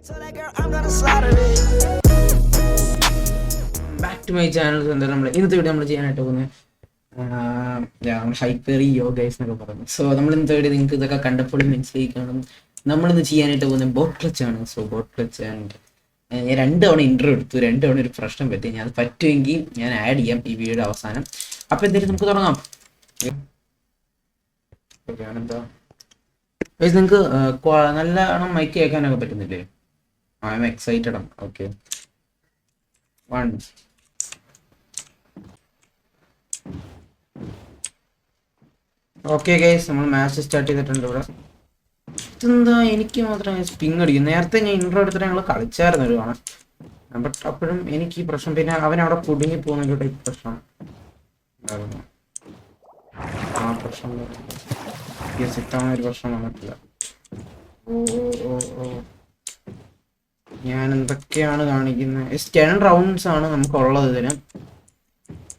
Back to my channel. എന്താ നമ്മൾ ഇന്നത്തെ വീഡിയോ നമ്മൾ ചെയ്യാനായിട്ട് പോകുന്നത് ഹൈപ്പർ യോഗൈസ് എന്നൊക്കെ പറഞ്ഞു. സോ നമ്മൾ ഇന്നത്തെ വീഡിയോ നിങ്ങൾക്ക് ഇതൊക്കെ കണ്ടപ്പോഴും മനസ്സിലായി കാണും. നമ്മളിന്ന് ചെയ്യാനായിട്ട് പോകുന്നത് ബോട്ട് ക്ലച്ച് ആണ്. സോ ബോട്ട് ക്ലച്ച് ആൻഡ് ഞാൻ 2 തവണ ഇൻട്രോ എടുത്തു, 2 തവണ ഒരു പ്രശ്നം പറ്റി. ഞാൻ അത് പറ്റുമെങ്കിൽ ഞാൻ ആഡ് ചെയ്യാം ഈ വീഡിയോയുടെ അവസാനം. അപ്പോൾ എന്തായാലും നമുക്ക് തുടങ്ങാം. എന്താ നിങ്ങൾക്ക് നല്ലോണം മൈക്ക് കേൾക്കാനൊക്കെ പറ്റുന്നില്ലേ? ഐ എം എക്സൈറ്റഡ് ആണ്. ഓക്കെ, 1. ഓക്കെ ഗൈസ്, നമ്മൾ മാച്ച് സ്റ്റാർട്ട് ചെയ്തിട്ടുണ്ട്. ഇവിടെ ഇതെന്താ എനിക്ക് മാത്രം പിങ് അടിക്കും? നേരത്തെ ഞാൻ ഇൻട്രോ എടുത്തിട്ട് ഞങ്ങൾ കളിച്ചായിരുന്നു ഒരു കാണാൻ, ബട്ട് അപ്പോഴും എനിക്ക് ഈ പ്രശ്നം. പിന്നെ അവൻ അവിടെ കുടുങ്ങി പോകുന്ന ടൈപ്പ് പ്രശ്നം ആ പ്രശ്നം ഇത്തവണ ഒരു പ്രശ്നം വന്നിട്ടില്ല. ഓ ഞാൻ എന്തൊക്കെയാണ് കാണിക്കുന്നത്? 10 റൗണ്ട്സ് ആണ് നമുക്കുള്ളത്. ഇതിന്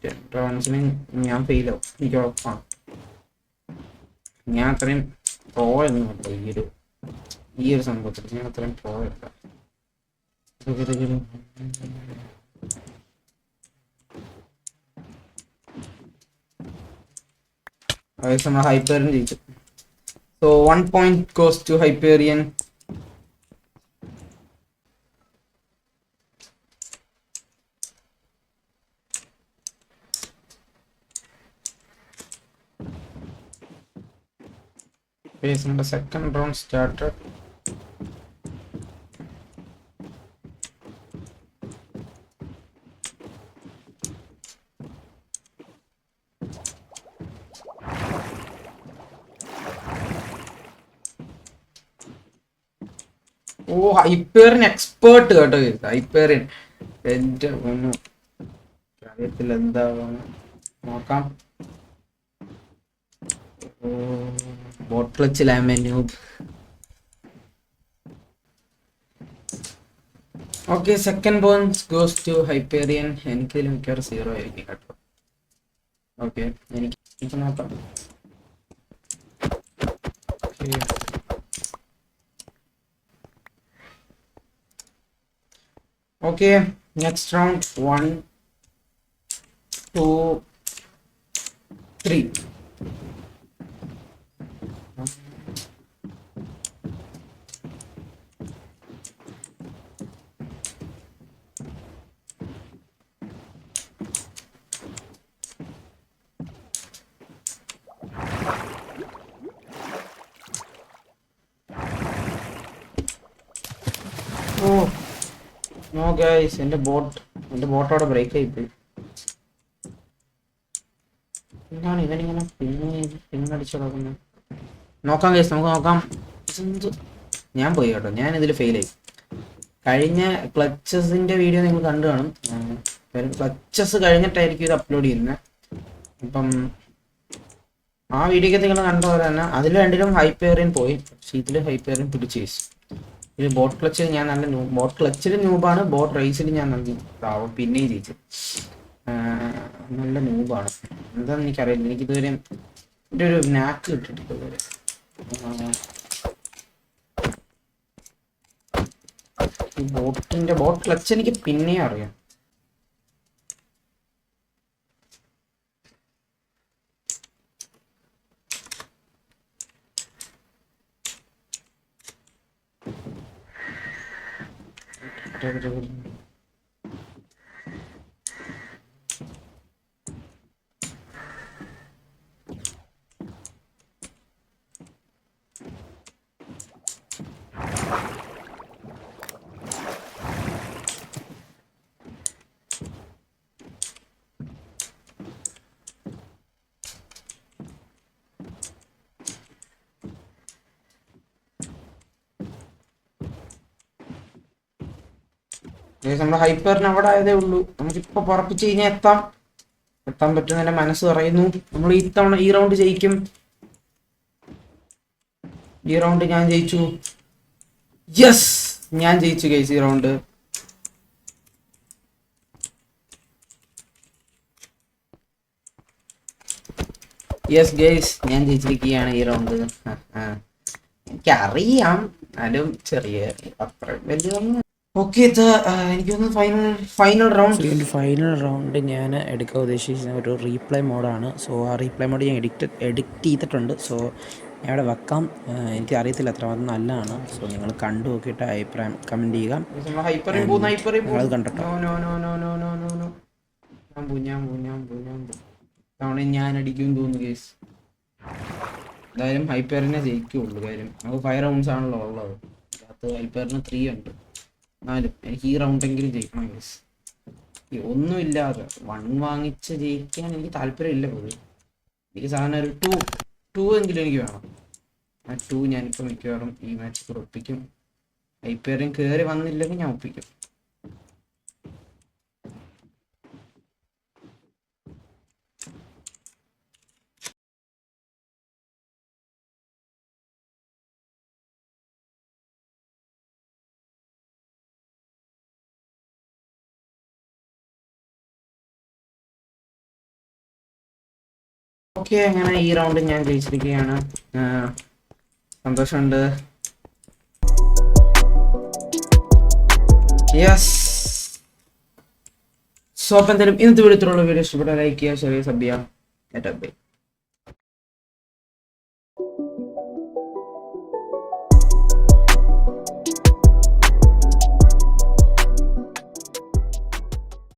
10 റൗണ്ട്സിന് ഞാൻ ഫെയിലാവും, എനിക്ക് ഉറപ്പാണ്. ഞാൻ അത്രയും പോയൊന്നും കേട്ടോ ഈ ഒരു സംഭവത്തിൽ. ഞാൻ അത്രയും പോയല്ല. നമ്മൾ ഹൈപ്പേറിയൻ ജയിച്ചു. So 1 point goes to Hyperion. നമ്മുടെ സെക്കൻഡ് റൗണ്ട് സ്റ്റാർട്ട്. ഓ, ഹൈപ്പേറിയൻ എക്സ്പേർട്ട് കേട്ടോ. ഹൈപ്പേറിയൻ എന്റെ ഒന്നും അറിയത്തില്ല എന്താവാണ്. നോക്കാം. ബോട്ട് ക്ലച്ചിൽ I am a noob. Okay, second point goes to Hyperion. എനിക്കിതിൽ മിക്കവാറും 0 ആയിരിക്കും കേട്ടോ. ഓക്കെ, എനിക്ക് നോക്കാം. Okay, next round 1, 2, 3. Oh no guys, എന്റെ ബോട്ടോടെ ബ്രേക്ക് ആയിപ്പോയി. എന്താണ് ഇവനിങ്ങനെ പിന്നടിച്ചു കിടക്കുന്നത്? നോക്കാം ഗൈസ്, നമുക്ക് നോക്കാം. ഞാൻ പോയി കേട്ടോ, ഞാൻ ഇതിൽ ഫെയിലായി. കഴിഞ്ഞ ക്ലച്ചസിന്റെ വീഡിയോ നിങ്ങൾ കണ്ടു കാണും. ക്ലച്ചസ് കഴിഞ്ഞിട്ടായിരിക്കും ഇത് അപ്ലോഡ് ചെയ്യുന്നത്. അപ്പം ആ വീഡിയോക്ക് നിങ്ങൾ കണ്ട പോലെ തന്നെ അതിൽ രണ്ടിലും ഹൈപ്പേറിയൻ പോയി, പക്ഷെ ഇതിൽ ഹൈപ്പേറിയൻ പിടിച്ചു ചേച്ചി. ഇത് ബോട്ട് ക്ലച്ചിൽ ഞാൻ നല്ല ബോട്ട് ക്ലച്ചിൽ ന്യൂബാണ്, ബോട്ട് റേസിൽ ഞാൻ നല്ല പിന്നെയും ജയിച്ചു. നല്ല ന്യൂബാണ്. എന്താണെന്ന് എനിക്കറിയില്ല, എനിക്കിതുവരെ എൻ്റെ ഒരു നാക്ക് കിട്ടിയിട്ടില്ല ഇതുവരെ. ഈ ബോട്ട് ക്ലച്ച് എനിക്ക് പിന്നെയും അറിയാം. നമ്മുടെ ഹൈപ്പറിന് അവിടെ ആയതേ ഉള്ളൂ. നമുക്കിപ്പോ പറപ്പിച്ച് കഴിഞ്ഞാൽ എത്താൻ പറ്റുന്ന എന്റെ മനസ്സ് പറയുന്നു. നമ്മൾ ഇത്തവണ ഈ റൗണ്ട് ജയിക്കും. ഈ റൗണ്ട് ഞാൻ ജയിച്ചു. യെസ്, ഞാൻ ജയിച്ചു ഗൈസ് ഈ റൗണ്ട്. യെസ് ഗൈസ്, ഞാൻ ജയിച്ചിരിക്കുകയാണ് ഈ റൗണ്ട്. എനിക്കറിയാം എന്നാലും ചെറിയ അത്ര വലിയ. ഓക്കെ, എനിക്കൊന്ന് ഫൈനൽ റൗണ്ട്. ഫൈനൽ റൗണ്ട് ഞാൻ എടുക്കാൻ ഉദ്ദേശിക്കുന്ന ഒരു റീപ്ലേ മോഡാണ്. സോ ആ റീപ്ലേ മോഡ് ഞാൻ എഡിറ്റ് ചെയ്തിട്ടുണ്ട്. സോ ഞാൻ ഇവിടെ വെക്കാം. എനിക്ക് അറിയത്തില്ല എത്രമാത്രം നല്ലതാണ്. സോ നിങ്ങൾ കണ്ടു നോക്കിയിട്ട് അഭിപ്രായം കമൻറ്റ് ചെയ്യുക. നിങ്ങളത് കണ്ടിട്ടോ. ഞാൻ അടിക്കും തോന്നുന്നു കേസ്. എന്തായാലും ഹൈപ്പറിനെ ജയിക്കുള്ളൂ. കാര്യം നമുക്ക് 5 റൗണ്ട്സ് ആണല്ലോ ഉള്ളത്. അത് ഹൈപ്പറിന് 3 ഉണ്ട്. എന്നാലും എനിക്ക് ഈ റൗണ്ടെങ്കിലും ജയിക്കണം കേസ്. ഒന്നുമില്ലാതെ 1 വാങ്ങിച്ച് ജയിക്കാൻ എനിക്ക് താല്പര്യമില്ല പോലും. എനിക്ക് സാധാരണ ഒരു 2 എങ്കിലും എനിക്ക് വേണം. ആ 2 ഞാനിപ്പോൾ മിക്കവാറും ഈ മാച്ച് കൂടെ ഒപ്പിക്കും. ഹൈപ്പറിൻ കയറി വന്നില്ലെങ്കിൽ ഞാൻ ഒപ്പിക്കും. ഓക്കെ, അങ്ങനെ ഈ റൗണ്ട് ഞാൻ ജയിച്ചിരിക്കുകയാണ്. സന്തോഷമുണ്ട്. യെസ്. സോ അപ്പം എന്തായാലും ഇന്നത്തെ വീഡിയോ ഇഷ്ടപ്പെട്ട ലൈക്ക് ചെയ്യുക, ഷെയർ ചെയ്യുക, സബ് ചെയ്യുക.